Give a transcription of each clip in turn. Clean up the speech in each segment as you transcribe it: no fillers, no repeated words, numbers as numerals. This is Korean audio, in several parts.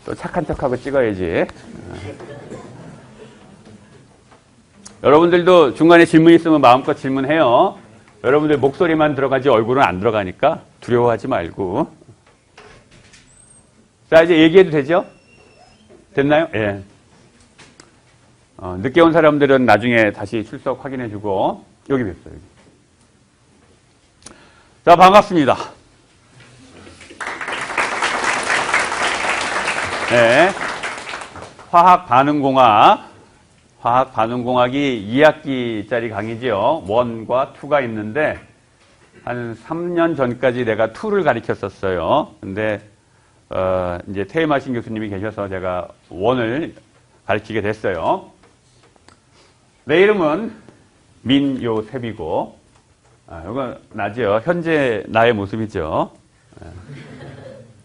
또 착한 척하고 찍어야지. 여러분들도 중간에 질문 있으면 마음껏 질문해요. 여러분들 목소리만 들어가지 얼굴은 안 들어가니까 두려워하지 말고. 자, 이제 얘기해도 되죠? 됐나요? 예. 늦게 온 사람들은 나중에 다시 출석 확인해주고. 여기 뵙어요. 여기. 자, 반갑습니다. 네. 화학반응공학. 화학반응공학이 2학기짜리 강의죠. 1과 2가 있는데, 한 3년 전까지 내가 2를 가르쳤었어요. 근데, 이제 퇴임하신 교수님이 계셔서 제가 1을 가르치게 됐어요. 내 이름은 민요셉이고, 이건 나죠. 현재 나의 모습이죠.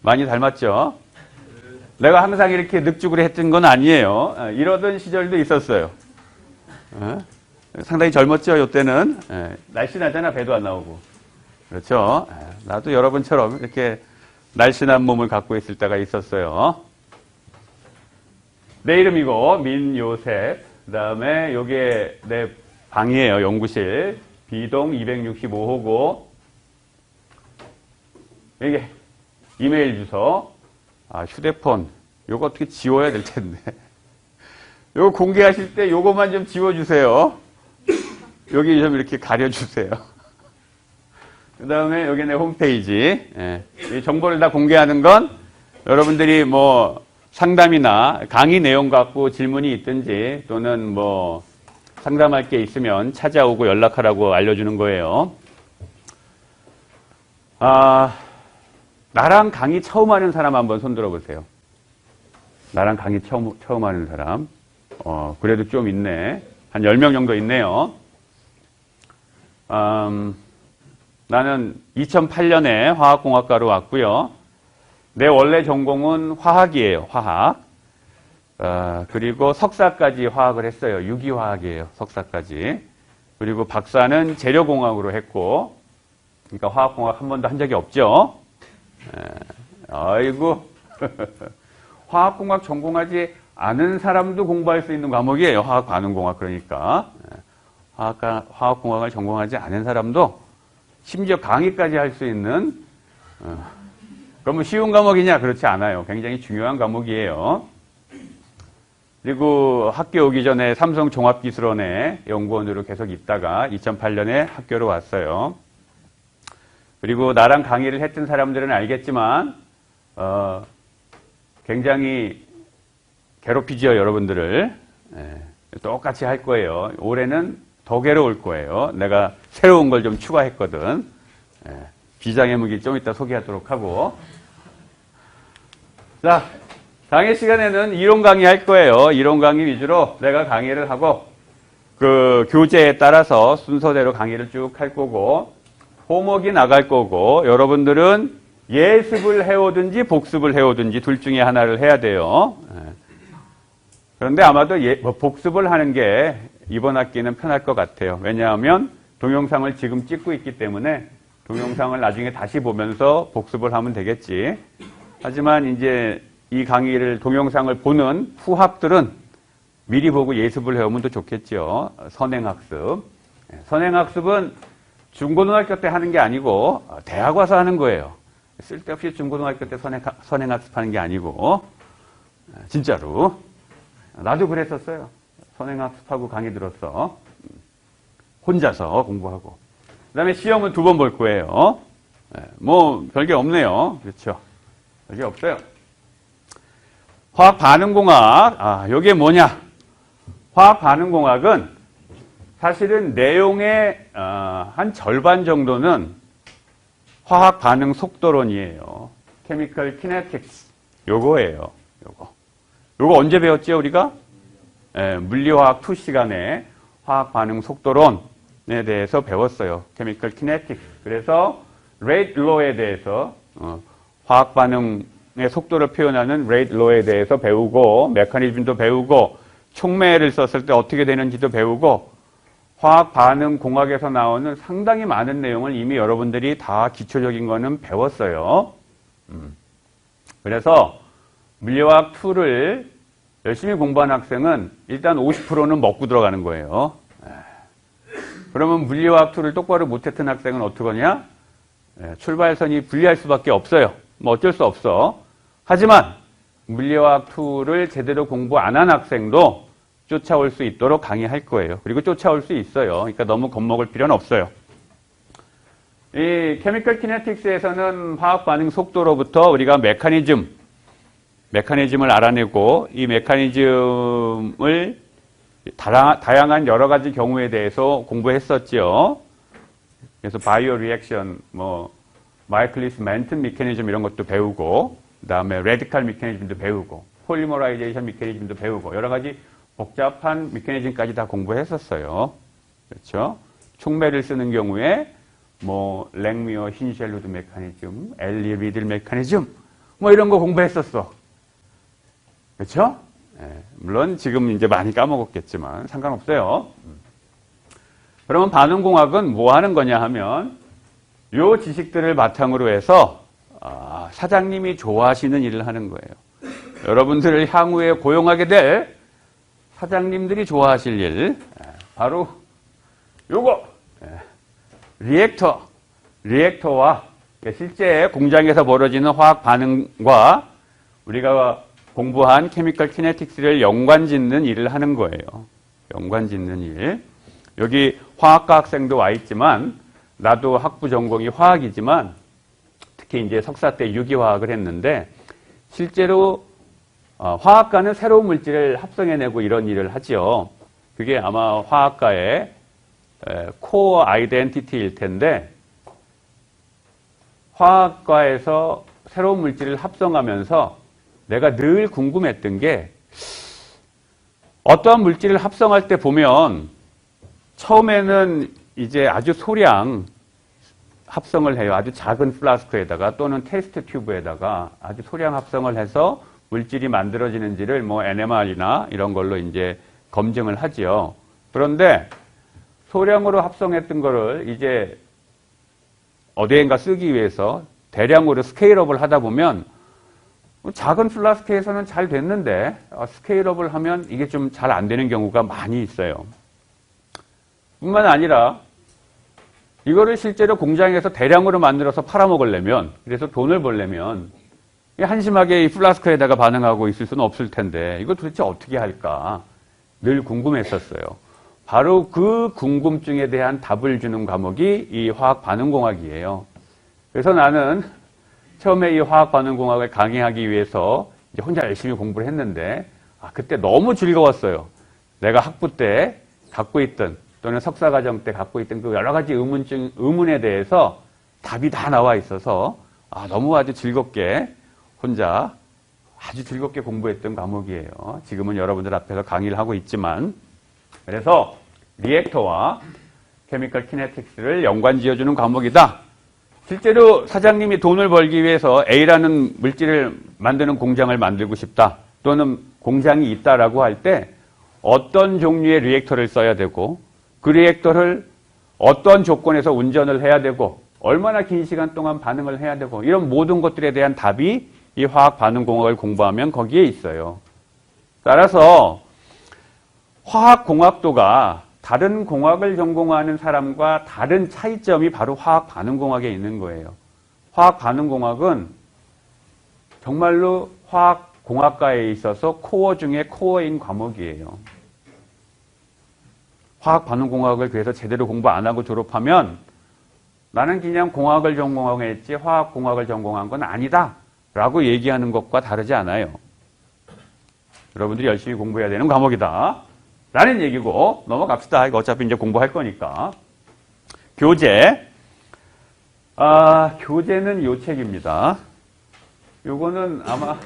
많이 닮았죠? 내가 항상 이렇게 늑죽을 했던 건 아니에요. 이러던 시절도 있었어요. 상당히 젊었죠, 이때는. 날씬하잖아, 배도 안 나오고. 그렇죠? 나도 여러분처럼 이렇게 날씬한 몸을 갖고 있을 때가 있었어요. 내 이름이고, 민요셉. 그 다음에 요게 내 방이에요, 연구실. B동 265호고. 이게 이메일 주소. 휴대폰. 요거 어떻게 지워야 될 텐데. 요거 공개하실 때 요거만 좀 지워주세요. 여기 좀 이렇게 가려주세요. 그 다음에 여기 내 홈페이지. 이 정보를 다 공개하는 건 여러분들이 뭐 상담이나 강의 내용 갖고 질문이 있든지 또는 뭐 상담할 게 있으면 찾아오고 연락하라고 알려주는 거예요. 나랑 강의 처음 하는 사람 한번 손 들어보세요. 나랑 강의 처음 하는 사람. 그래도 좀 있네. 한 10명 정도 있네요. 나는 2008년에 화학공학과로 왔고요. 내 원래 전공은 화학이에요. 화학. 그리고 석사까지 화학을 했어요. 유기화학이에요. 석사까지. 그리고 박사는 재료공학으로 했고, 그러니까 화학공학 한 번도 한 적이 없죠. 아이고. 화학공학 전공하지 않은 사람도 공부할 수 있는 과목이에요. 화학반응공학 그러니까. 화학공학을 전공하지 않은 사람도 심지어 강의까지 할 수 있는, 그러면 쉬운 과목이냐? 그렇지 않아요. 굉장히 중요한 과목이에요. 그리고 학교 오기 전에 삼성종합기술원에 연구원으로 계속 있다가 2008년에 학교로 왔어요. 그리고 나랑 강의를 했던 사람들은 알겠지만 굉장히 괴롭히죠, 여러분들을. 똑같이 할 거예요. 올해는 더 괴로울 거예요. 내가 새로운 걸 좀 추가했거든. 비장의 무기 좀 이따 소개하도록 하고. 자, 강의 시간에는 이론 강의 할 거예요. 이론 강의 위주로 내가 강의를 하고 그 교재에 따라서 순서대로 강의를 쭉 할 거고 호목이 나갈 거고 여러분들은 예습을 해오든지 복습을 해오든지 둘 중에 하나를 해야 돼요. 그런데 아마도 복습을 하는 게 이번 학기는 편할 것 같아요. 왜냐하면 동영상을 지금 찍고 있기 때문에 동영상을 나중에 다시 보면서 복습을 하면 되겠지. 하지만 이제 이 강의를 동영상을 보는 후학들은 미리 보고 예습을 해오면 더 좋겠죠. 선행학습. 선행학습은 중고등학교 때 하는 게 아니고 대학 와서 하는 거예요. 쓸데없이 중고등학교 때 선행학습하는 게 아니고 진짜로. 나도 그랬었어요. 선행학습하고 강의 들었어. 혼자서 공부하고. 그 다음에 시험은 2번 볼 거예요. 뭐 별게 없네요. 그렇죠. 별게 없어요. 화학반응공학. 이게 뭐냐? 화학반응공학은 사실은 내용의 한 절반 정도는 화학반응 속도론이에요. Chemical Kinetics. 요거예요. 요거 언제 배웠죠, 우리가? 물리화학 2 시간에 화학반응 속도론에 대해서 배웠어요. Chemical Kinetics. 그래서 Rate Law에 대해서 화학반응의 속도를 표현하는 Rate Law에 대해서 배우고 메커니즘도 배우고 촉매를 썼을 때 어떻게 되는지도 배우고 화학반응공학에서 나오는 상당히 많은 내용을 이미 여러분들이 다 기초적인 거는 배웠어요. 그래서 물리화학 2를 열심히 공부한 학생은 일단 50%는 먹고 들어가는 거예요. 그러면 물리화학 2를 똑바로 못했던 학생은 어떡하냐? 출발선이 불리할 수밖에 없어요. 뭐 어쩔 수 없어. 하지만 물리화학 2를 제대로 공부 안 한 학생도 쫓아올 수 있도록 강의할 거예요. 그리고 쫓아올 수 있어요. 그러니까 너무 겁먹을 필요는 없어요. 이 케미컬 키네틱스에서는 화학 반응 속도로부터 우리가 메커니즘을 알아내고 이 메커니즘을 다양한 여러 가지 경우에 대해서 공부했었죠. 그래서 바이오 리액션, 마이클리스 멘튼 메커니즘 이런 것도 배우고, 그 다음에 레디칼 메커니즘도 배우고, 폴리머라이제이션 메커니즘도 배우고, 여러 가지 복잡한 메커니즘까지 다 공부했었어요. 그렇죠? 촉매를 쓰는 경우에 랭미어 힌셸루드 메커니즘, 엘리 리들 메커니즘, 이런 거 공부했었어. 그렇죠? 물론 지금 이제 많이 까먹었겠지만 상관없어요. 그러면 반응공학은 뭐 하는 거냐 하면 요 지식들을 바탕으로 해서 사장님이 좋아하시는 일을 하는 거예요. 여러분들을 향후에 고용하게 될 사장님들이 좋아하실 일, 바로 요거 리액터와 실제 공장에서 벌어지는 화학 반응과 우리가 공부한 케미컬 키네틱스를 연관짓는 일을 하는 거예요. 연관짓는 일. 여기 화학과 학생도 와 있지만 나도 학부 전공이 화학이지만 특히 이제 석사 때 유기화학을 했는데 실제로 화학과는 새로운 물질을 합성해내고 이런 일을 하죠. 그게 아마 화학과의 코어 아이덴티티일 텐데 화학과에서 새로운 물질을 합성하면서 내가 늘 궁금했던 게 어떠한 물질을 합성할 때 보면 처음에는 이제 아주 소량 합성을 해요. 아주 작은 플라스크에다가 또는 테스트 튜브에다가 아주 소량 합성을 해서 물질이 만들어지는지를 NMR이나 이런 걸로 이제 검증을 하지요. 그런데 소량으로 합성했던 거를 이제 어디엔가 쓰기 위해서 대량으로 스케일업을 하다 보면 작은 플라스크에서는 잘 됐는데 스케일업을 하면 이게 좀 잘 안 되는 경우가 많이 있어요. 뿐만 아니라 이거를 실제로 공장에서 대량으로 만들어서 팔아먹으려면, 그래서 돈을 벌려면 한심하게 이 플라스크에다가 반응하고 있을 수는 없을 텐데 이거 도대체 어떻게 할까 늘 궁금했었어요. 바로 그 궁금증에 대한 답을 주는 과목이 이 화학반응공학이에요. 그래서 나는 처음에 이 화학반응공학을 강의하기 위해서 이제 혼자 열심히 공부를 했는데 그때 너무 즐거웠어요. 내가 학부 때 갖고 있던 또는 석사과정 때 갖고 있던 그 여러 가지 의문에 대해서 답이 다 나와 있어서 너무 아주 즐겁게 혼자 아주 즐겁게 공부했던 과목이에요. 지금은 여러분들 앞에서 강의를 하고 있지만 그래서 리액터와 케미컬 키네틱스를 연관지어주는 과목이다. 실제로 사장님이 돈을 벌기 위해서 A라는 물질을 만드는 공장을 만들고 싶다. 또는 공장이 있다라고 할 때 어떤 종류의 리액터를 써야 되고 그 리액터를 어떤 조건에서 운전을 해야 되고 얼마나 긴 시간 동안 반응을 해야 되고 이런 모든 것들에 대한 답이 이 화학반응공학을 공부하면 거기에 있어요. 따라서 화학공학도가 다른 공학을 전공하는 사람과 다른 차이점이 바로 화학반응공학에 있는 거예요. 화학반응공학은 정말로 화학공학과에 있어서 코어 중에 코어인 과목이에요. 화학반응공학을 그래서 제대로 공부 안 하고 졸업하면 나는 그냥 공학을 전공하고 했지 화학공학을 전공한 건 아니다 라고 얘기하는 것과 다르지 않아요. 여러분들이 열심히 공부해야 되는 과목이다 라는 얘기고 넘어갑시다. 이거 어차피 이제 공부할 거니까. 교재. 교재는 요 책입니다. 요거는 아마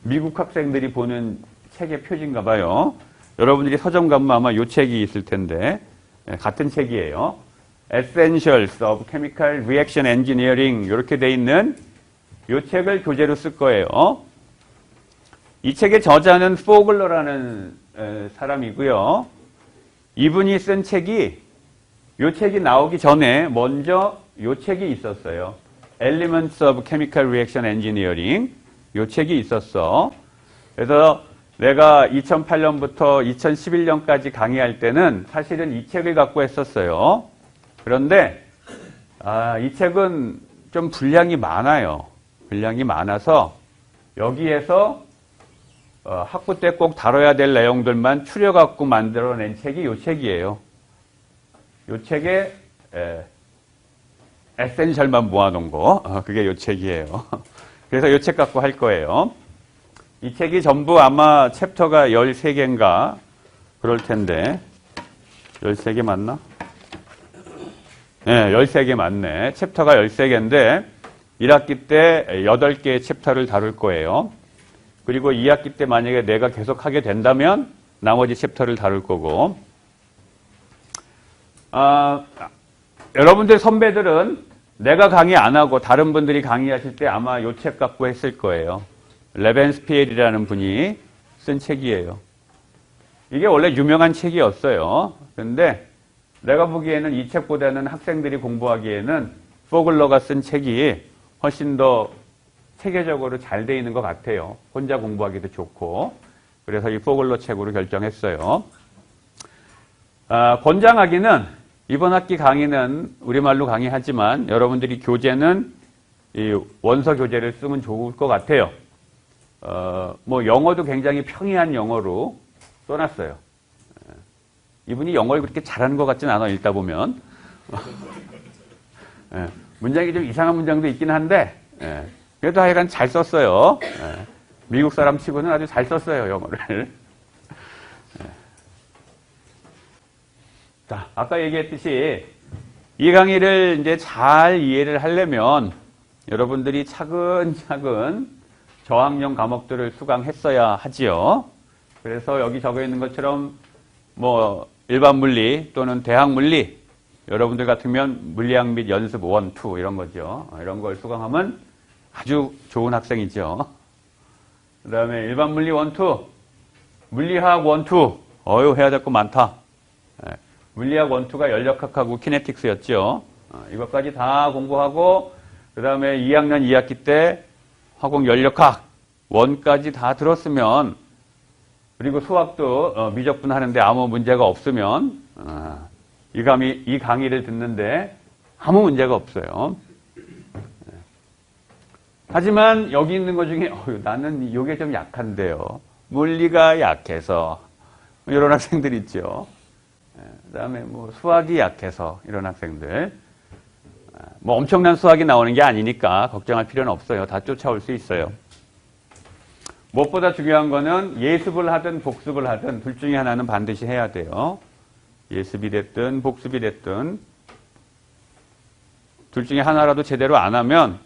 미국 학생들이 보는 책의 표지인가 봐요. 여러분들이 서점 가면 아마 요 책이 있을 텐데 같은 책이에요. Essentials of Chemical Reaction Engineering 이렇게 돼 있는 요 책을 교재로 쓸 거예요. 이 책의 저자는 포글러라는 사람이고요. 이분이 쓴 책이 요 책이 나오기 전에 먼저 요 책이 있었어요. Elements of Chemical Reaction Engineering. 요 책이 있었어. 그래서 내가 2008년부터 2011년까지 강의할 때는 사실은 이 책을 갖고 했었어요. 그런데 이 책은 좀 분량이 많아요. 분량이 많아서 여기에서 학부 때 꼭 다뤄야 될 내용들만 추려갖고 만들어낸 책이 이 책이에요. 이 책에 에센셜만 모아놓은 거, 그게 이 책이에요. 그래서 이 책 갖고 할 거예요. 이 책이 전부 아마 챕터가 13개인가 그럴 텐데 13개 맞나? 네, 13개 맞네. 챕터가 13개인데 1학기 때 8개의 챕터를 다룰 거예요. 그리고 2학기 때 만약에 내가 계속 하게 된다면 나머지 챕터를 다룰 거고 여러분들 선배들은 내가 강의 안 하고 다른 분들이 강의하실 때 아마 이 책 갖고 했을 거예요. 레벤스피엘이라는 분이 쓴 책이에요. 이게 원래 유명한 책이었어요. 그런데 내가 보기에는 이 책보다는 학생들이 공부하기에는 포글러가 쓴 책이 훨씬 더 체계적으로 잘 돼 있는 것 같아요. 혼자 공부하기도 좋고. 그래서 이 포글러 책으로 결정했어요. 권장하기는 이번 학기 강의는 우리말로 강의하지만 여러분들이 교재는 이 원서 교재를 쓰면 좋을 것 같아요. 뭐 영어도 굉장히 평이한 영어로 써놨어요. 이분이 영어를 그렇게 잘하는 것 같진 않아 읽다 보면. 문장이 좀 이상한 문장도 있긴 한데 그래도 하여간 잘 썼어요. 미국 사람 치고는 아주 잘 썼어요, 영어를. 자, 아까 얘기했듯이 이 강의를 이제 잘 이해를 하려면 여러분들이 차근차근 저학년 과목들을 수강했어야 하지요. 그래서 여기 적어 있는 것처럼 뭐 일반 물리 또는 대학 물리 여러분들 같으면 물리학 및 연습 1, 2 이런 거죠. 이런 걸 수강하면 아주 좋은 학생이죠. 그 다음에 일반 물리 1, 2, 물리학 1, 2 해야 될 거 많다. 물리학 1, 2가 연력학하고 키네틱스였죠. 이것까지 다 공부하고 그 다음에 2학년 2학기 때 화공 연력학 1까지 다 들었으면 그리고 수학도 미적분 하는데 아무 문제가 없으면 이 강의를 듣는데 아무 문제가 없어요. 하지만 여기 있는 것 중에 나는 이게 좀 약한데요. 물리가 약해서 이런 학생들 있죠. 그 다음에 뭐 수학이 약해서 이런 학생들. 뭐 엄청난 수학이 나오는 게 아니니까 걱정할 필요는 없어요. 다 쫓아올 수 있어요. 무엇보다 중요한 거는 예습을 하든 복습을 하든 둘 중에 하나는 반드시 해야 돼요. 예습이 됐든 복습이 됐든 둘 중에 하나라도 제대로 안 하면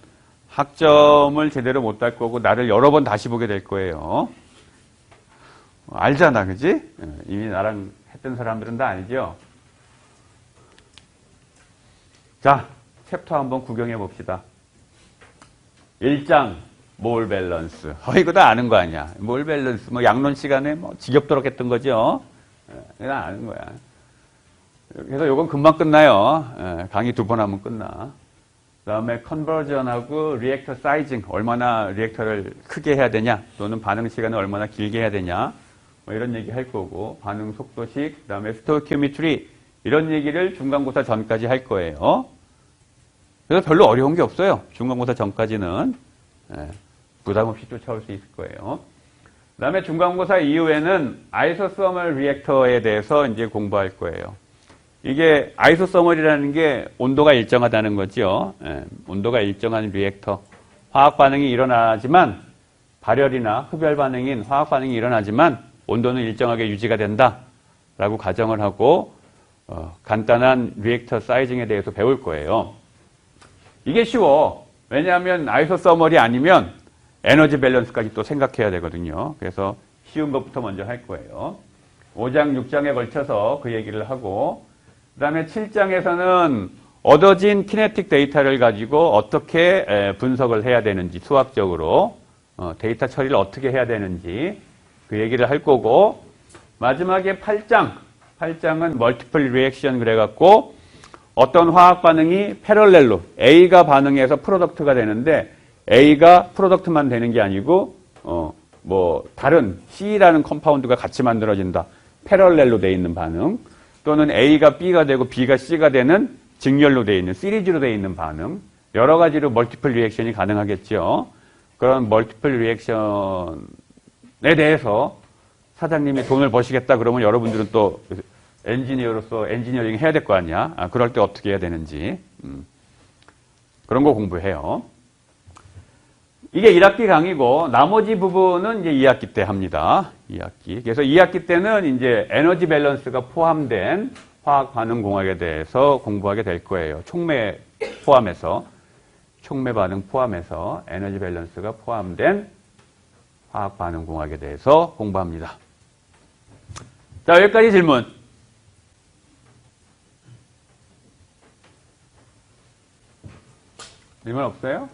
학점을 제대로 못 딸 거고 나를 여러 번 다시 보게 될 거예요. 알잖아, 그지? 이미 나랑 했던 사람들은 다 알죠? 자, 챕터 한번 구경해 봅시다. 1장 몰 밸런스. 이거 다 아는 거 아니야. 몰 밸런스. 뭐 양론 시간에 뭐 지겹도록 했던 거죠. 이거 다 아는 거야. 그래서 이건 금방 끝나요. 강의 2번 하면 끝나. 그 다음에 컨버전하고 리액터 사이징. 얼마나 리액터를 크게 해야 되냐. 또는 반응 시간을 얼마나 길게 해야 되냐. 뭐 이런 얘기 할 거고. 반응 속도식. 그 다음에 스토이키오메트리. 이런 얘기를 중간고사 전까지 할 거예요. 그래서 별로 어려운 게 없어요. 중간고사 전까지는. 부담 없이 쫓아올 수 있을 거예요. 그 다음에 중간고사 이후에는 아이소서멀 리액터에 대해서 이제 공부할 거예요. 이게 아이소서멀이라는 게 온도가 일정하다는 거죠. 온도가 일정한 리액터. 화학 반응이 일어나지만 발열이나 흡열 반응인 화학 반응이 일어나지만 온도는 일정하게 유지가 된다라고 가정을 하고 간단한 리액터 사이징에 대해서 배울 거예요. 이게 쉬워. 왜냐하면 아이소서멀이 아니면 에너지 밸런스까지 또 생각해야 되거든요. 그래서 쉬운 것부터 먼저 할 거예요. 5장, 6장에 걸쳐서 그 얘기를 하고 그 다음에 7장에서는 얻어진 키네틱 데이터를 가지고 어떻게 분석을 해야 되는지 수학적으로 데이터 처리를 어떻게 해야 되는지 그 얘기를 할 거고 마지막에 8장은 멀티플 리액션 그래갖고 어떤 화학 반응이 패럴렐로 A가 반응해서 프로덕트가 되는데 A가 프로덕트만 되는 게 아니고 뭐 다른 C라는 컴파운드가 같이 만들어진다. 패럴렐로 돼 있는 반응 또는 A가 B가 되고 B가 C가 되는 직렬로 돼 있는 시리즈로 돼 있는 반응 여러 가지로 멀티플 리액션이 가능하겠죠. 그런 멀티플 리액션에 대해서 사장님이 돈을 버시겠다 그러면 여러분들은 또 엔지니어로서 엔지니어링 해야 될 거 아니야. 그럴 때 어떻게 해야 되는지 그런 거 공부해요. 이게 1학기 강의고 나머지 부분은 이제 2학기 때 합니다. 2학기. 그래서 2학기 때는 이제 에너지 밸런스가 포함된 화학 반응 공학에 대해서 공부하게 될 거예요. 촉매 포함해서 촉매 반응 포함해서 에너지 밸런스가 포함된 화학 반응 공학에 대해서 공부합니다. 자, 여기까지 질문. 질문 없어요?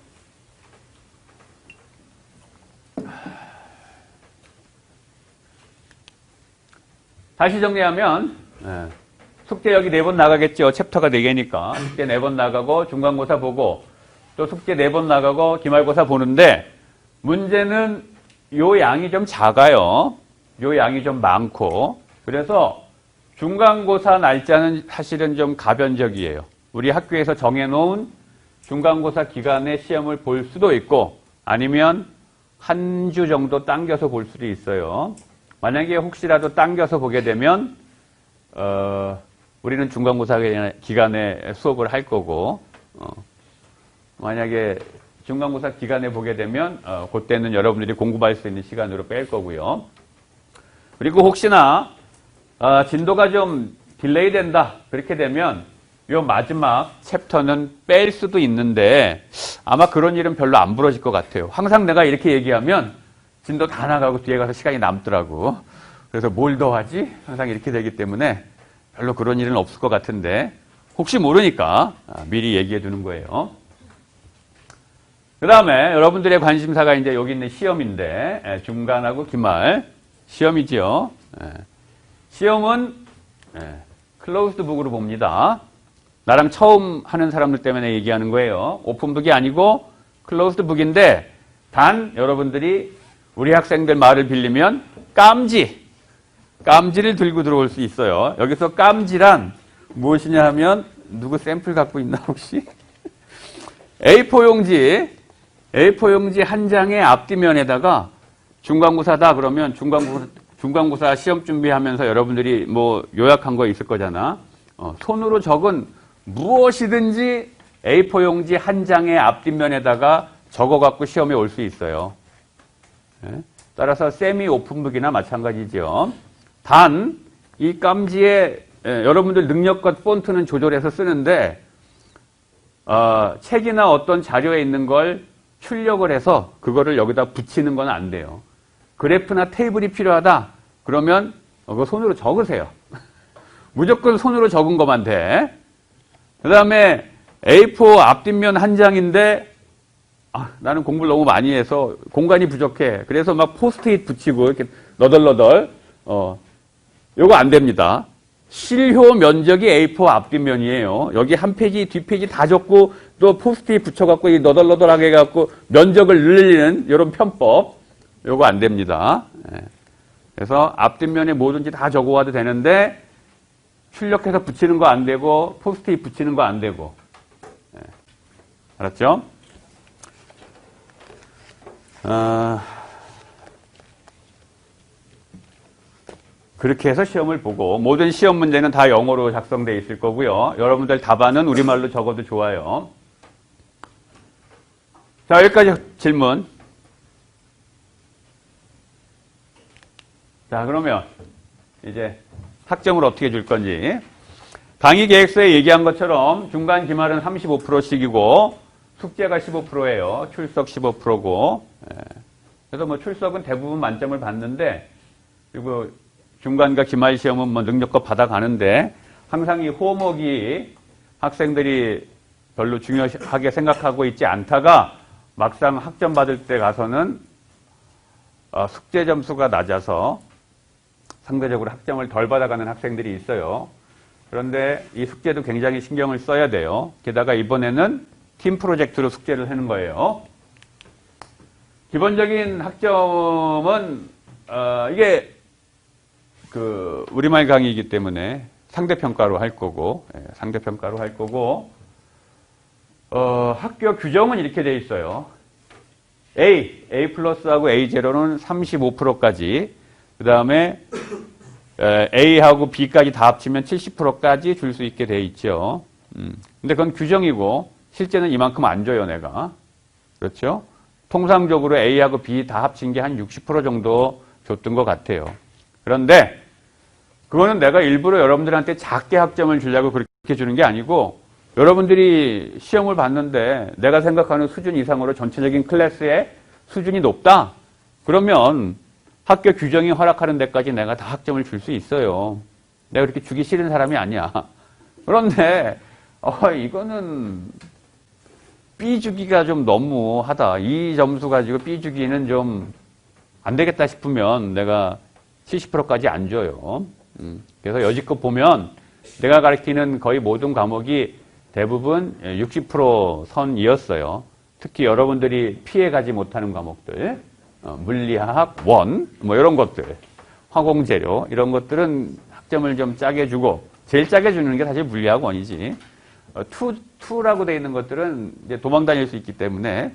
다시 정리하면 숙제 여기 4번 나가겠죠. 챕터가 4개니까 숙제 4번 나가고 중간고사 보고 또 숙제 4번 나가고 기말고사 보는데 문제는 요 양이 좀 작아요. 요 양이 좀 많고 그래서 중간고사 날짜는 사실은 좀 가변적이에요. 우리 학교에서 정해놓은 중간고사 기간에 시험을 볼 수도 있고 아니면 한 주 정도 당겨서 볼 수도 있어요. 만약에 혹시라도 당겨서 보게 되면 우리는 중간고사 기간에 수업을 할 거고 만약에 중간고사 기간에 보게 되면 그때는 여러분들이 공부할 수 있는 시간으로 뺄 거고요. 그리고 혹시나 진도가 좀 딜레이 된다 그렇게 되면 요 마지막 챕터는 뺄 수도 있는데 아마 그런 일은 별로 안 벌어질 것 같아요. 항상 내가 이렇게 얘기하면 진도 다 나가고 뒤에 가서 시간이 남더라고. 그래서 뭘 더 하지? 항상 이렇게 되기 때문에 별로 그런 일은 없을 것 같은데 혹시 모르니까 미리 얘기해 두는 거예요. 그 다음에 여러분들의 관심사가 이제 여기 있는 시험인데 중간하고 기말 시험이죠. 시험은 클로즈드 북으로 봅니다. 나랑 처음 하는 사람들 때문에 얘기하는 거예요. 오픈북이 아니고 클로즈드 북인데 단 여러분들이 우리 학생들 말을 빌리면 깜지를 들고 들어올 수 있어요. 여기서 깜지란 무엇이냐 하면 누구 샘플 갖고 있나 혹시? A4 용지 한 장의 앞뒤면에다가 중간고사다 그러면 중간고사 시험 준비하면서 여러분들이 뭐 요약한 거 있을 거잖아. 손으로 적은 무엇이든지 A4 용지 한 장의 앞뒷면에다가 적어갖고 시험에 올 수 있어요. 따라서 세미 오픈북이나 마찬가지죠. 단 이 깜지에 여러분들 능력과 폰트는 조절해서 쓰는데 책이나 어떤 자료에 있는 걸 출력을 해서 그거를 여기다 붙이는 건 안 돼요. 그래프나 테이블이 필요하다 그러면 그거 손으로 적으세요. 무조건 손으로 적은 것만 돼. 그 다음에 A4 앞뒷면 한 장인데 나는 공부를 너무 많이 해서 공간이 부족해. 그래서 막 포스트잇 붙이고 이렇게 너덜너덜 요거 안 됩니다. 실효 면적이 A4 앞뒷면이에요. 여기 한 페이지 뒷페이지 다 적고 또 포스트잇 붙여갖고 이 너덜너덜하게 해갖고 면적을 늘리는 이런 편법 요거 안 됩니다. 그래서 앞뒷면에 뭐든지 다 적어와도 되는데 출력해서 붙이는 거 안 되고 포스트잇 붙이는 거 안 되고 알았죠? 그렇게 해서 시험을 보고 모든 시험 문제는 다 영어로 작성되어 있을 거고요. 여러분들 답안은 우리말로 적어도 좋아요. 자, 여기까지 질문. 자, 그러면 이제 학점을 어떻게 줄 건지. 강의 계획서에 얘기한 것처럼 중간 기말은 35%씩이고 숙제가 15%예요. 출석 15%고. 그래서 뭐 출석은 대부분 만점을 받는데 그리고 중간과 기말 시험은 뭐 능력껏 받아가는데 항상 이 홈워크가 학생들이 별로 중요하게 생각하고 있지 않다가 막상 학점 받을 때 가서는 숙제 점수가 낮아서 상대적으로 학점을 덜 받아가는 학생들이 있어요. 그런데 이 숙제도 굉장히 신경을 써야 돼요. 게다가 이번에는 팀 프로젝트로 숙제를 하는 거예요. 기본적인 학점은, 이게, 우리말 강의이기 때문에 상대평가로 할 거고, 상대평가로 할 거고, 학교 규정은 이렇게 돼 있어요. A 플러스하고 A0는 35%까지, 그 다음에, A하고 B까지 다 합치면 70%까지 줄 수 있게 돼 있죠. 근데 그건 규정이고, 실제는 이만큼 안 줘요, 내가. 그렇죠? 통상적으로 A하고 B 다 합친 게 한 60% 정도 줬던 것 같아요. 그런데, 그거는 내가 일부러 여러분들한테 작게 학점을 주려고 그렇게 주는 게 아니고, 여러분들이 시험을 봤는데 내가 생각하는 수준 이상으로 전체적인 클래스의 수준이 높다? 그러면 학교 규정이 허락하는 데까지 내가 다 학점을 줄 수 있어요. 내가 그렇게 주기 싫은 사람이 아니야. 그런데 이거는 B 주기가 좀 너무하다. 이 점수 가지고 B 주기는 좀 안 되겠다 싶으면 내가 70%까지 안 줘요. 그래서 여지껏 보면 내가 가르치는 거의 모든 과목이 대부분 60% 선이었어요. 특히 여러분들이 피해가지 못하는 과목들, 물리학, 원, 뭐 이런 것들, 화공재료 이런 것들은 학점을 좀 짜게 주고, 제일 짜게 주는 게 사실 물리학 원이지. 2라고 되어 있는 것들은 이제 도망 다닐 수 있기 때문에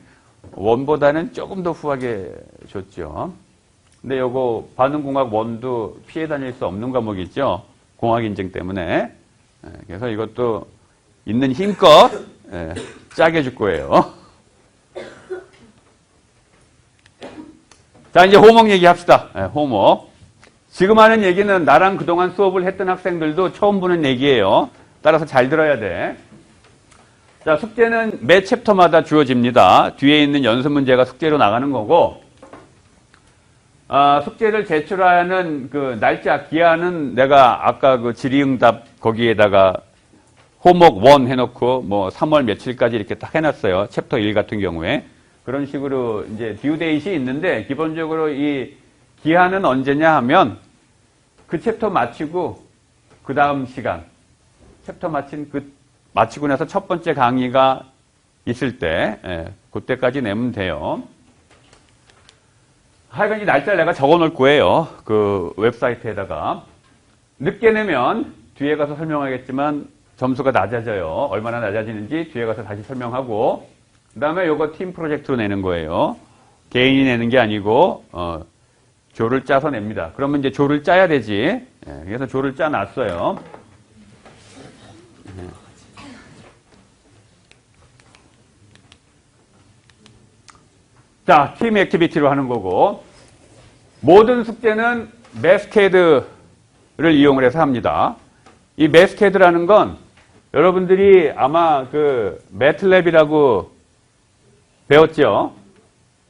원보다는 조금 더 후하게 줬죠. 근데 요거 반응공학 원도 피해 다닐 수 없는 과목이죠. 공학 인증 때문에. 그래서 이것도 있는 힘껏 짜게 줄 거예요. 자, 이제 호목 얘기합시다. 호목. 지금 하는 얘기는 나랑 그동안 수업을 했던 학생들도 처음 보는 얘기예요. 따라서 잘 들어야 돼. 자, 숙제는 매 챕터마다 주어집니다. 뒤에 있는 연습 문제가 숙제로 나가는 거고, 숙제를 제출하는 그 날짜, 기한은 내가 아까 그 질의응답 거기에다가 호목 1 해놓고 뭐 3월 며칠까지 이렇게 딱 해놨어요. 챕터 1 같은 경우에. 그런 식으로 이제 듀데이트이 있는데, 기본적으로 이 기한은 언제냐 하면 그 챕터 마치고 그 다음 시간, 챕터 마치고 나서 첫 번째 강의가 있을 때, 그때까지 내면 돼요. 하여간 이 날짜를 내가 적어 놓을 거예요. 그 웹사이트에다가. 늦게 내면 뒤에 가서 설명하겠지만 점수가 낮아져요. 얼마나 낮아지는지 뒤에 가서 다시 설명하고, 그 다음에 요거 팀 프로젝트로 내는 거예요. 개인이 내는 게 아니고, 조를 짜서 냅니다. 그러면 이제 조를 짜야 되지. 그래서 조를 짜 놨어요. 자, 팀 액티비티로 하는 거고, 모든 숙제는 매스케이드를 이용을 해서 합니다. 이 매스케이드라는 건 여러분들이 아마 그 매틀랩이라고 배웠죠?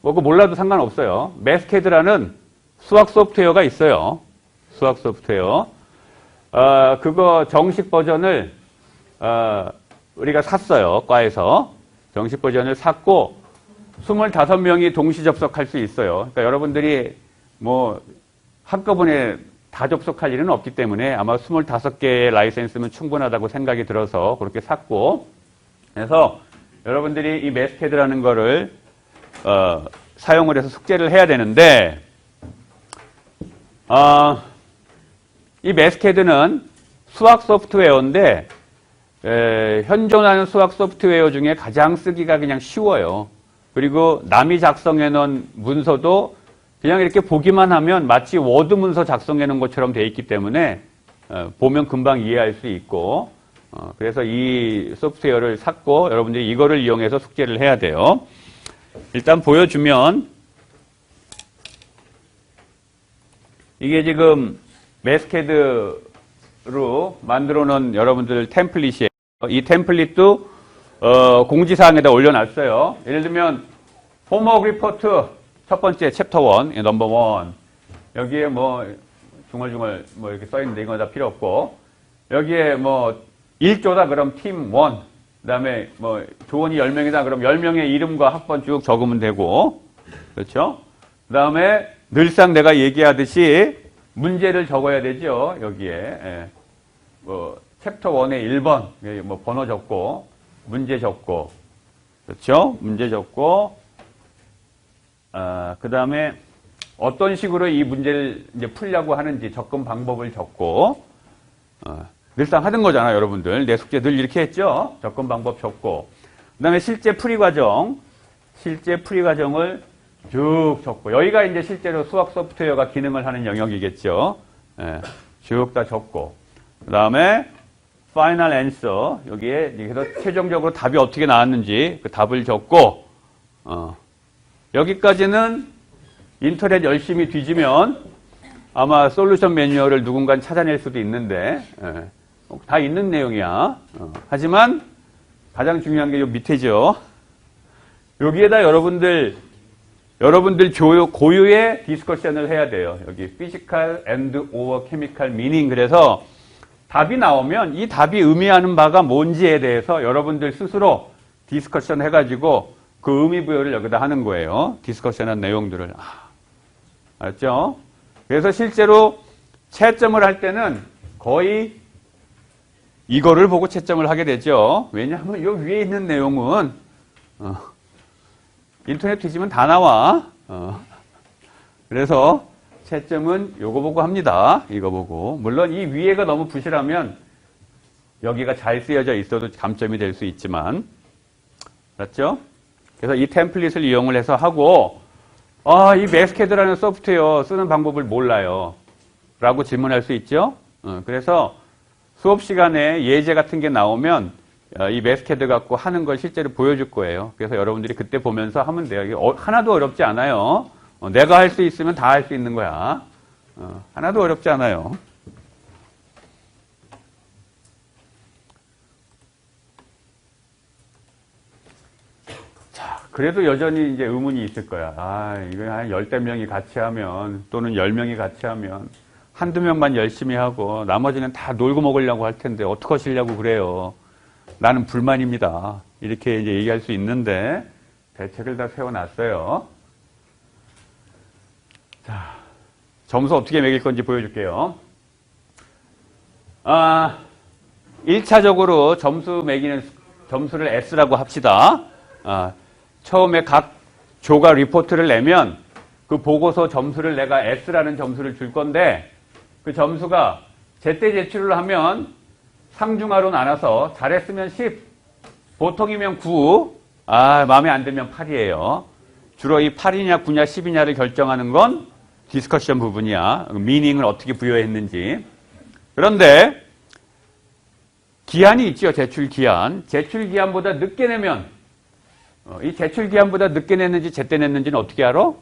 뭐 그거 몰라도 상관없어요. 매스케이드라는 수학 소프트웨어가 있어요. 수학 소프트웨어. 그거 정식 버전을 우리가 샀어요. 과에서. 정식 버전을 샀고 25명이 동시 접속할 수 있어요. 그러니까 여러분들이 뭐 한꺼번에 다 접속할 일은 없기 때문에 아마 25개의 라이센스면 충분하다고 생각이 들어서 그렇게 샀고, 그래서 여러분들이 이 매스케이드라는 거를 사용을 해서 숙제를 해야 되는데, 이 매스케이드는 수학 소프트웨어인데 현존하는 수학 소프트웨어 중에 가장 쓰기가 그냥 쉬워요. 그리고 남이 작성해 놓은 문서도 그냥 이렇게 보기만 하면 마치 워드 문서 작성해 놓은 것처럼 돼 있기 때문에 보면 금방 이해할 수 있고, 그래서 이 소프트웨어를 샀고 여러분들이 이거를 이용해서 숙제를 해야 돼요. 일단 보여주면 이게 지금 매스케이드로 만들어 놓은 여러분들 템플릿이에요. 이 템플릿도 공지사항에다 올려놨어요. 예를 들면 홈워크 리포트 첫 번째 챕터 1 넘버 1 여기에 뭐 중얼중얼 뭐 이렇게 써 있는데 이건 다 필요 없고, 여기에 뭐 1조다 그럼 팀 1, 그 다음에 뭐 조원이 10명이다 그럼 10명의 이름과 학번 쭉 적으면 되고, 그렇죠? 그 다음에 늘상 내가 얘기하듯이 문제를 적어야 되죠. 여기에 뭐 챕터 1의 1번 뭐 번호 적고 문제 적고, 그렇죠? 문제 적고 그 다음에 어떤 식으로 이 문제를 이제 풀려고 하는지 접근 방법을 적고, 늘상 하던 거잖아요, 여러분들. 내 숙제 늘 이렇게 했죠? 접근 방법 적고. 그 다음에 실제 풀이 과정을 쭉 적고. 여기가 이제 실제로 수학 소프트웨어가 기능을 하는 영역이겠죠? 쭉 다 적고. 그 다음에 final answer. 여기에 그래서 최종적으로 답이 어떻게 나왔는지 그 답을 적고, 여기까지는 인터넷 열심히 뒤지면 아마 솔루션 매뉴얼을 누군가 찾아낼 수도 있는데, 다 있는 내용이야. 하지만 가장 중요한 게 요 밑에죠. 여기에다 여러분들 고유의 디스커션을 해야 돼요. 여기 physical and or chemical meaning. 그래서 답이 나오면 이 답이 의미하는 바가 뭔지에 대해서 여러분들 스스로 디스커션 해가지고 그 의미 부여를 여기다 하는 거예요. 디스커션한 내용들을. 알았죠? 그래서 실제로 채점을 할 때는 거의 이거를 보고 채점을 하게 되죠. 왜냐하면 이 위에 있는 내용은 인터넷 뒤지면 다 나와. 그래서 채점은 요거 보고 합니다. 이거 보고. 물론 이 위에가 너무 부실하면 여기가 잘 쓰여져 있어도 감점이 될 수 있지만. 알았죠? 그래서 이 템플릿을 이용을 해서 하고, 이 맥스캐드라는 소프트웨어 쓰는 방법을 몰라요. 라고 질문할 수 있죠? 그래서 수업 시간에 예제 같은 게 나오면 이 맥스캐드 갖고 하는 걸 실제로 보여줄 거예요. 그래서 여러분들이 그때 보면서 하면 돼요. 이게 하나도 어렵지 않아요. 내가 할 수 있으면 다 할 수 있는 거야. 하나도 어렵지 않아요. 자, 그래도 여전히 이제 의문이 있을 거야. 이거 한 10명이 같이 하면, 또는 10명이 같이 하면, 한두 명만 열심히 하고, 나머지는 다 놀고 먹으려고 할 텐데, 어떻게 하시려고 그래요? 나는 불만입니다. 이렇게 이제 얘기할 수 있는데, 대책을 다 세워놨어요. 자, 점수 어떻게 매길 건지 보여줄게요. 1차적으로 점수 매기는 점수를 S라고 합시다. 처음에 각 조가 리포트를 내면 그 보고서 점수를 내가 S라는 점수를 줄 건데, 그 점수가 제때 제출을 하면 상중하로 나눠서 잘했으면 10, 보통이면 9, 마음에 안 들면 8이에요. 주로 이 8이냐 9냐 10이냐를 결정하는 건 디스커션 부분이야. 미닝을 어떻게 부여했는지. 그런데 기한이 있죠. 제출 기한. 제출 기한보다 늦게 내면, 이 제출 기한보다 늦게 냈는지 제때 냈는지는 어떻게 알아?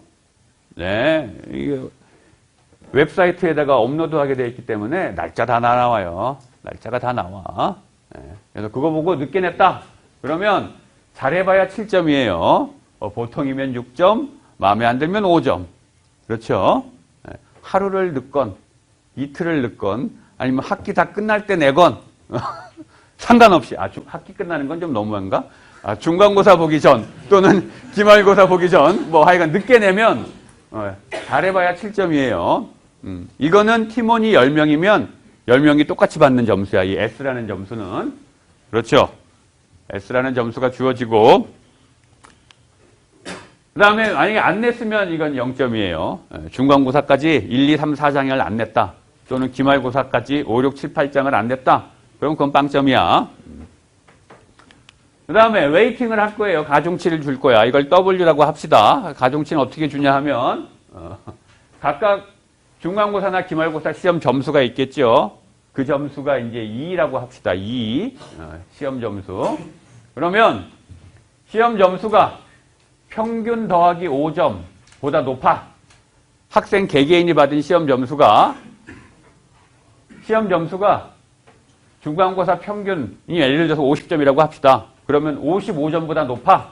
네, 이게 웹사이트에다가 업로드하게 되어 있기 때문에 날짜 다 나와요. 날짜가 다 나와. 네, 그래서 그거 보고 늦게 냈다. 그러면 잘해봐야 7점이에요. 보통이면 6점, 마음에 안 들면 5점. 그렇죠? 네, 하루를 늦건, 이틀을 늦건, 아니면 학기 다 끝날 때 내건, 상관없이. 학기 끝나는 건 좀 너무한가? 중간고사 보기 전, 또는 기말고사 보기 전, 하여간 늦게 내면, 잘해봐야 7점이에요. 이거는 팀원이 10명이면 10명이 똑같이 받는 점수야. 이 S라는 점수는. 그렇죠? S라는 점수가 주어지고, 그 다음에 만약에 안 냈으면 이건 0점이에요. 중간고사까지 1, 2, 3, 4장을 안 냈다. 또는 기말고사까지 5, 6, 7, 8장을 안 냈다. 그럼 그건 빵점이야. 그 다음에 웨이팅을 할 거예요. 가중치를 줄 거야. 이걸 W라고 합시다. 가중치는 어떻게 주냐 하면 각각 중간고사나 기말고사 시험 점수가 있겠죠. 그 점수가 이제 2라고 합시다. 2 시험 점수. 그러면 시험 점수가 평균 더하기 5점보다 높아. 학생 개개인이 받은 시험 점수가 중간고사 평균이 예를 들어서 50점이라고 합시다. 그러면 55점보다 높아.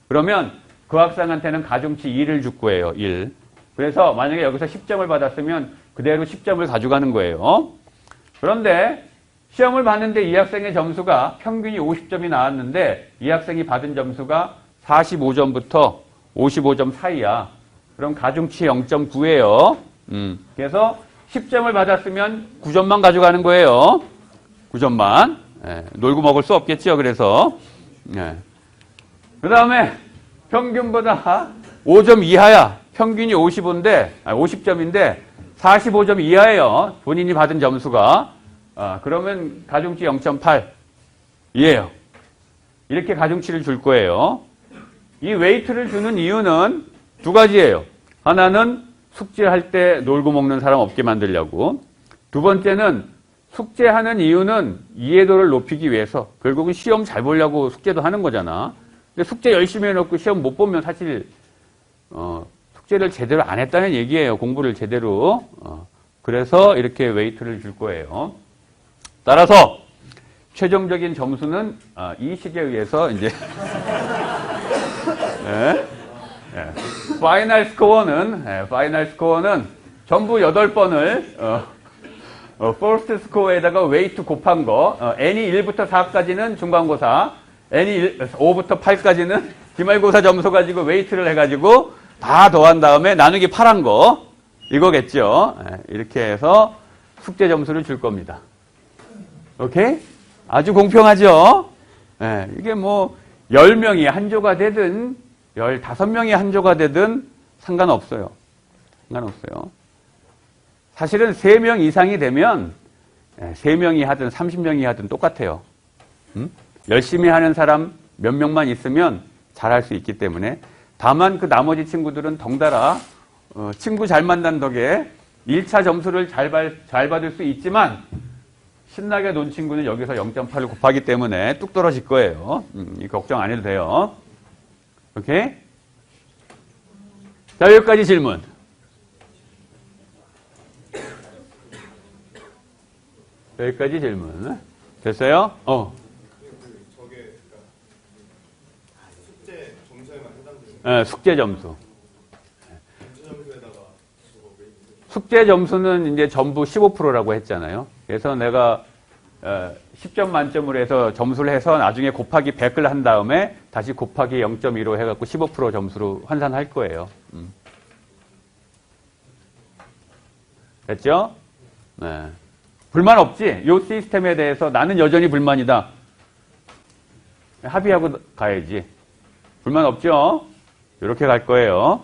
그러면 그 학생한테는 가중치 1을 줄 거예요. 1. 그래서 만약에 여기서 10점을 받았으면 그대로 10점을 가져가는 거예요. 그런데 시험을 봤는데 이 학생의 점수가 평균이 50점이 나왔는데 이 학생이 받은 점수가 45점부터 55점 사이야. 그럼 가중치 0.9예요. 그래서 10점을 받았으면 9점만 가져가는 거예요. 9점만. 놀고 먹을 수 없겠죠. 그래서. 그 다음에 평균보다 5점 이하야. 평균이 50점인데 45점 이하예요. 본인이 받은 점수가. 그러면 가중치 0.8 이에요. 이렇게 가중치를 줄 거예요. 이 웨이트를 주는 이유는 두 가지예요. 하나는 숙제할 때 놀고 먹는 사람 없게 만들려고. 두 번째는 숙제하는 이유는 이해도를 높이기 위해서. 결국은 시험 잘 보려고 숙제도 하는 거잖아. 근데 숙제 열심히 해놓고 시험 못 보면 사실 숙제를 제대로 안 했다는 얘기예요. 공부를 제대로. 그래서 이렇게 웨이트를 줄 거예요. 따라서 최종적인 점수는 이 식에 의해서 이제 파이널 스코어는 전부 8번을 퍼스트 스코어에다가 웨이트 곱한 거, n이 1부터 4까지는 중간고사, n이 5부터 8까지는 기말고사 점수 가지고 웨이트를 해가지고 다 더한 다음에 나누기 8한 거, 이거겠죠. 이렇게 해서 숙제 점수를 줄 겁니다. 오케이? 아주 공평하죠? 이게 뭐 10명이 한 조가 되든 15명이 한 조가 되든 상관없어요. 사실은 3명 이상이 되면 3명이 하든 30명이 하든 똑같아요. 열심히 하는 사람 몇 명만 있으면 잘할 수 있기 때문에. 다만 그 나머지 친구들은 덩달아 친구 잘 만난 덕에 1차 점수를 잘 받을 수 있지만 신나게 논 친구는 여기서 0.8을 곱하기 때문에 뚝 떨어질 거예요. 걱정 안 해도 돼요. 오케이? 자, 여기까지 질문. 여기까지 질문. 됐어요? 숙제 점수에만 해당되는 숙제 점수. 숙제 점수는 이제 전부 15%라고 했잖아요. 그래서 내가 10점 만점으로 해서 점수를 해서 나중에 곱하기 100을 한 다음에 다시 곱하기 0.2로 해갖고 15% 점수로 환산할 거예요. 됐죠? 네. 불만 없지? 이 시스템에 대해서 나는 여전히 불만이다. 합의하고 가야지. 불만 없죠? 이렇게 갈 거예요.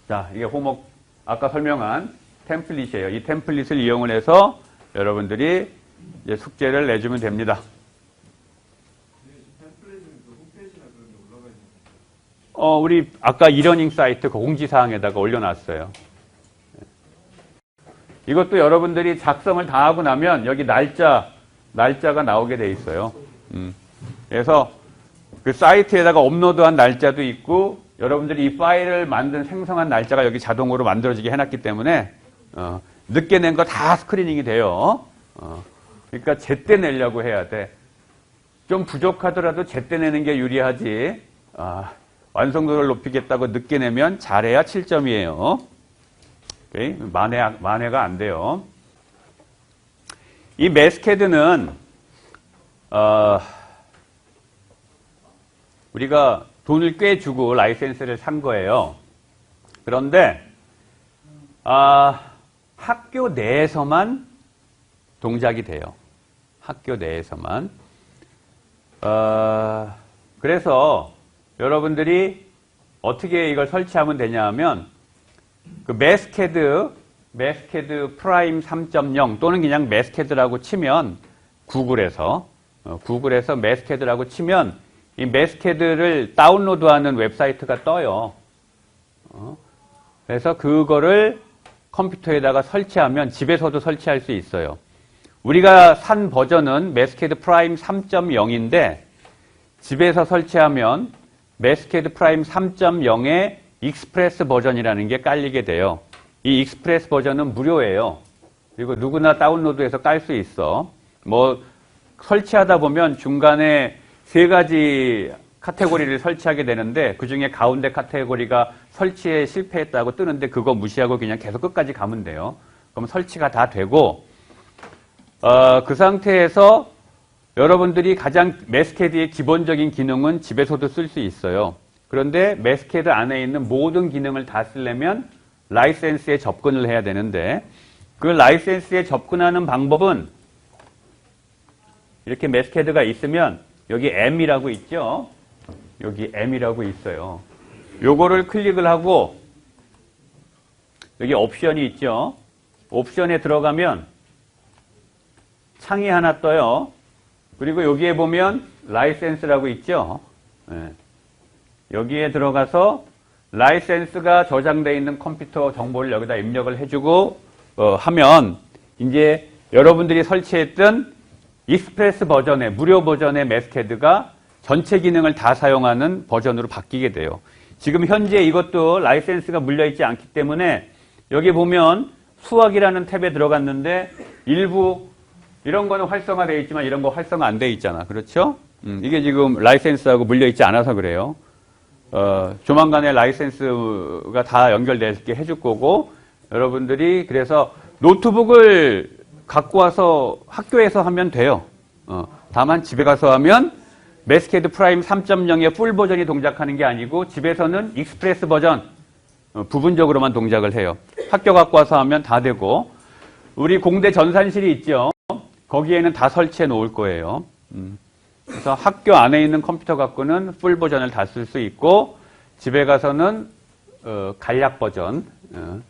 자, 이게 호목 아까 설명한 템플릿이에요. 이 템플릿을 이용을 해서 여러분들이 이제 숙제를 내주면 됩니다. 우리 아까 이러닝 사이트 공지사항에다가 올려놨어요. 이것도 여러분들이 작성을 다 하고 나면 여기 날짜가 나오게 돼 있어요. 그래서 그 사이트에다가 업로드한 날짜도 있고 여러분들이 이 파일을 생성한 날짜가 여기 자동으로 만들어지게 해놨기 때문에 늦게 낸 거 다 스크리닝이 돼요. 그러니까 제때 내려고 해야 돼. 좀 부족하더라도 제때 내는 게 유리하지. 완성도를 높이겠다고 늦게 내면 잘해야 7점이에요. 만회가 안 돼요. 이 매스캐드는 우리가 돈을 꽤 주고 라이센스를 산 거예요. 그런데 학교 내에서만 동작이 돼요. 학교 내에서만. 그래서 여러분들이 어떻게 이걸 설치하면 되냐 하면 그 매스캐드 프라임 3.0 또는 그냥 매스캐드라고 치면 구글에서 매스캐드라고 치면 이 매스캐드를 다운로드하는 웹사이트가 떠요. 그래서 그거를 컴퓨터에다가 설치하면 집에서도 설치할 수 있어요. 우리가 산 버전은 매스캐드 프라임 3.0인데 집에서 설치하면 매스캐드 프라임 3.0의 익스프레스 버전이라는 게 깔리게 돼요. 이 익스프레스 버전은 무료예요. 그리고 누구나 다운로드해서 깔 수 있어. 뭐 설치하다 보면 중간에 3가지 카테고리를 설치하게 되는데 그중에 가운데 카테고리가 설치에 실패했다고 뜨는데 그거 무시하고 그냥 계속 끝까지 가면 돼요. 그럼 설치가 다 되고 그 상태에서 여러분들이 가장 매스캐드의 기본적인 기능은 집에서도 쓸 수 있어요. 그런데 매스캐드 안에 있는 모든 기능을 다 쓰려면 라이센스에 접근을 해야 되는데 그 라이센스에 접근하는 방법은 이렇게 매스캐드가 있으면 여기 M이라고 있죠. 여기 M이라고 있어요. 요거를 클릭을 하고 여기 옵션이 있죠. 옵션에 들어가면 창이 하나 떠요. 그리고 여기에 보면 라이센스라고 있죠. 네. 여기에 들어가서 라이센스가 저장되어 있는 컴퓨터 정보를 여기다 입력을 해주고 하면 이제 여러분들이 설치했던 익스프레스 버전의 무료 버전의 매스캐드가 전체 기능을 다 사용하는 버전으로 바뀌게 돼요. 지금 현재 이것도 라이센스가 물려있지 않기 때문에 여기 보면 수학이라는 탭에 들어갔는데 일부 이런 거는 활성화되어 있지만 이런 거 활성화 안 되어 있잖아. 그렇죠? 이게 지금 라이센스하고 물려있지 않아서 그래요. 조만간에 라이센스가 다 연결되게 해줄 거고 여러분들이 그래서 노트북을 갖고 와서 학교에서 하면 돼요. 다만 집에 가서 하면 매스캐드 프라임 3.0의 풀 버전이 동작하는 게 아니고 집에서는 익스프레스 버전 부분적으로만 동작을 해요. 학교 갖고 와서 하면 다 되고 우리 공대 전산실이 있죠. 거기에는 다 설치해 놓을 거예요. 그래서 학교 안에 있는 컴퓨터 갖고는 풀 버전을 다 쓸 수 있고 집에 가서는 간략 버전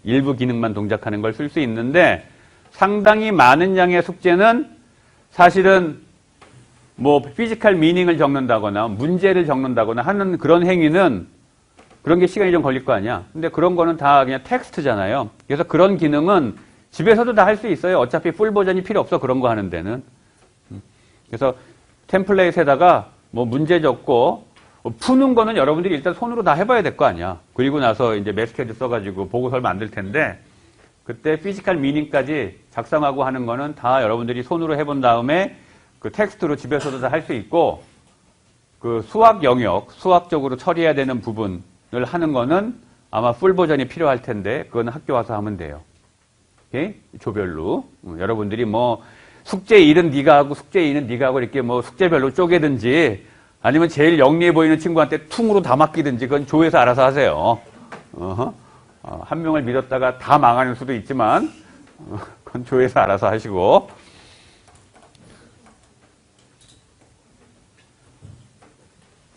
일부 기능만 동작하는 걸 쓸 수 있는데 상당히 많은 양의 숙제는 사실은 뭐 피지컬 미닝을 적는다거나 문제를 적는다거나 하는 그런 행위는 그런 게 시간이 좀 걸릴 거 아니야. 근데 그런 거는 다 그냥 텍스트잖아요. 그래서 그런 기능은 집에서도 다 할 수 있어요. 어차피 풀 버전이 필요 없어. 그런 거 하는 데는. 그래서 템플릿에다가 뭐 문제 적고 푸는 거는 여러분들이 일단 손으로 다 해봐야 될 거 아니야. 그리고 나서 이제 매스캐드 써가지고 보고서를 만들 텐데 그때 피지컬 미닝까지 작성하고 하는 거는 다 여러분들이 손으로 해본 다음에 그 텍스트로 집에서도 다 할 수 있고 그 수학 영역, 수학적으로 처리해야 되는 부분을 하는 거는 아마 풀 버전이 필요할 텐데 그건 학교 와서 하면 돼요. 오케이? 조별로. 여러분들이 뭐 숙제 1은 네가 하고 숙제 2는 네가 하고 이렇게 뭐 숙제별로 쪼개든지 아니면 제일 영리해 보이는 친구한테 퉁으로 다 맡기든지 그건 조에서 알아서 하세요. 한 명을 믿었다가 다 망하는 수도 있지만 그건 조에서 알아서 하시고.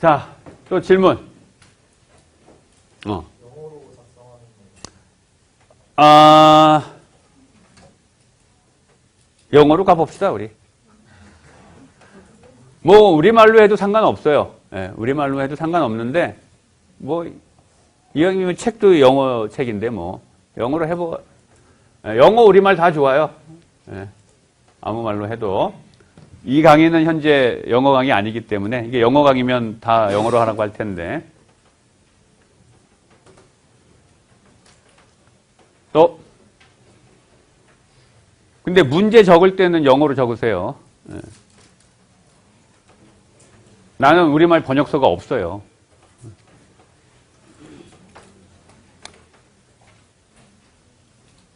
자, 또 질문. 영어로 작성하는 영어로 가봅시다, 우리. 뭐, 우리말로 해도 상관없어요. 예, 우리말로 해도 상관없는데, 뭐, 이왕이면 책도 영어 책인데, 뭐, 영어로 영어, 우리말 다 좋아요. 예, 아무 말로 해도. 이 강의는 현재 영어 강의 아니기 때문에, 이게 영어 강의면 다 영어로 하라고 할 텐데. 또, 근데 문제 적을 때는 영어로 적으세요. 예. 나는 우리말 번역서가 없어요.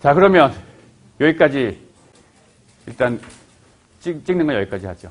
자, 그러면 여기까지 일단 찍는 건 여기까지 하죠.